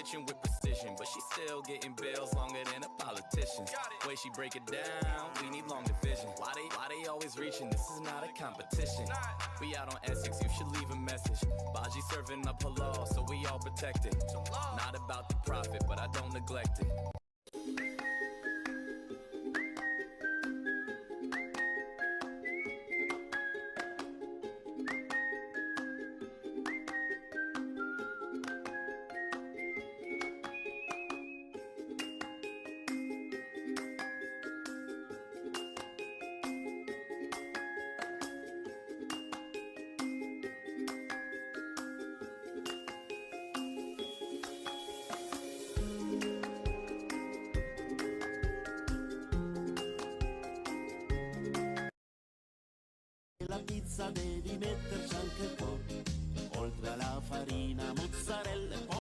pitching with precision, but she's still getting bills longer than a politician. Way she break it down, we need long division. Why they always reaching? This is not a competition. We out on Essex, you should leave a message. Baji serving up halal, so we all protected. Not about the profit, but I don't neglect it. La pizza devi metterci anche un po', oltre alla farina, mozzarella e